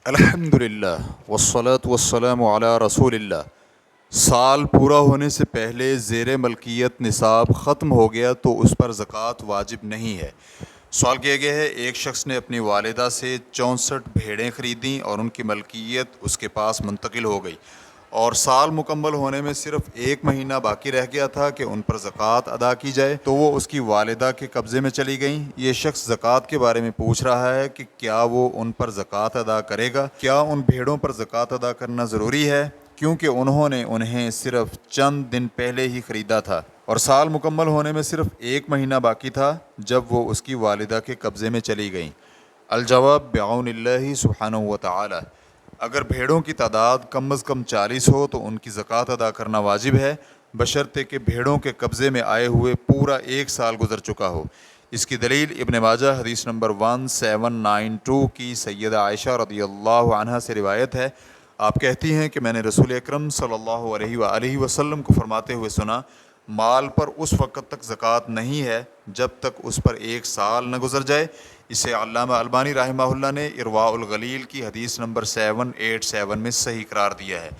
الحمدللہ والصلاة والسلام علی رسول اللہ۔ سال پورا ہونے سے پہلے زیر ملکیت نصاب ختم ہو گیا تو اس پر زکوٰۃ واجب نہیں ہے۔ سوال کیا گیا ہے، ایک شخص نے اپنی والدہ سے 64 بھیڑیں خریدیں اور ان کی ملکیت اس کے پاس منتقل ہو گئی، اور سال مکمل ہونے میں صرف ایک مہینہ باقی رہ گیا تھا کہ ان پر زکوٰۃ ادا کی جائے، تو وہ اس کی والدہ کے قبضے میں چلی گئیں۔ یہ شخص زکوٰۃ کے بارے میں پوچھ رہا ہے کہ کیا وہ ان پر زکوٰۃ ادا کرے گا؟ کیا ان بھیڑوں پر زکوٰۃ ادا کرنا ضروری ہے، کیونکہ انہوں نے انہیں صرف چند دن پہلے ہی خریدا تھا اور سال مکمل ہونے میں صرف ایک مہینہ باقی تھا جب وہ اس کی والدہ کے قبضے میں چلی گئیں؟ الجواب بعون اللہ سبحانہ و تعالی۔ اگر بھیڑوں کی تعداد کم از کم 40 ہو تو ان کی زکوٰۃ ادا کرنا واجب ہے، بشرطے کہ بھیڑوں کے قبضے میں آئے ہوئے پورا ایک سال گزر چکا ہو۔ اس کی دلیل ابن ماجہ حدیث نمبر 1792 کی سیدہ عائشہ رضی اللہ عنہا سے روایت ہے۔ آپ کہتی ہیں کہ میں نے رسول اکرم صلی اللہ علیہ وآلہ وسلم کو فرماتے ہوئے سنا، مال پر اس وقت تک زکوٰۃ نہیں ہے جب تک اس پر ایک سال نہ گزر جائے۔ اسے علامہ البانی رحمہ اللہ نے ارواء الغلیل کی حدیث نمبر 787 میں صحیح قرار دیا ہے۔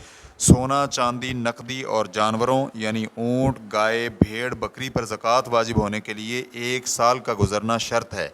سونا، چاندی، نقدی اور جانوروں یعنی اونٹ، گائے، بھیڑ، بکری پر زکوٰۃ واجب ہونے کے لیے ایک سال کا گزرنا شرط ہے۔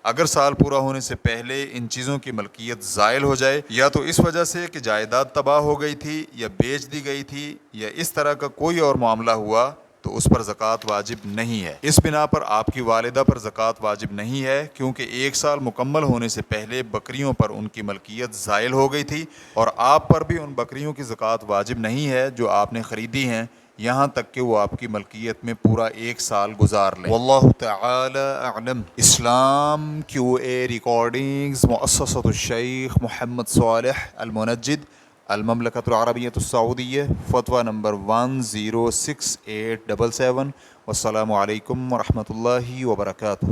اگر سال پورا ہونے سے پہلے ان چیزوں کی ملکیت زائل ہو جائے، یا تو اس وجہ سے کہ جائیداد تباہ ہو گئی تھی یا بیچ دی گئی تھی یا اس طرح کا کوئی اور معاملہ ہوا، تو اس پر زکوٰۃ واجب نہیں ہے۔ اس بنا پر آپ کی والدہ پر زکوٰۃ واجب نہیں ہے، کیونکہ ایک سال مکمل ہونے سے پہلے بکریوں پر ان کی ملکیت زائل ہو گئی تھی، اور آپ پر بھی ان بکریوں کی زکوٰۃ واجب نہیں ہے جو آپ نے خریدی ہیں، یہاں تک کہ وہ آپ کی ملکیت میں پورا ایک سال گزار لیں۔ واللہ تعالی اعلم۔ اسلام QA ریکارڈنگز، مؤسسۃ الشیخ محمد صالح المنجد، المملکۃ العربیۃ السعودیہ، فتویٰ نمبر 106877۔ والسلام علیکم ورحمۃ اللہ وبرکاتہ۔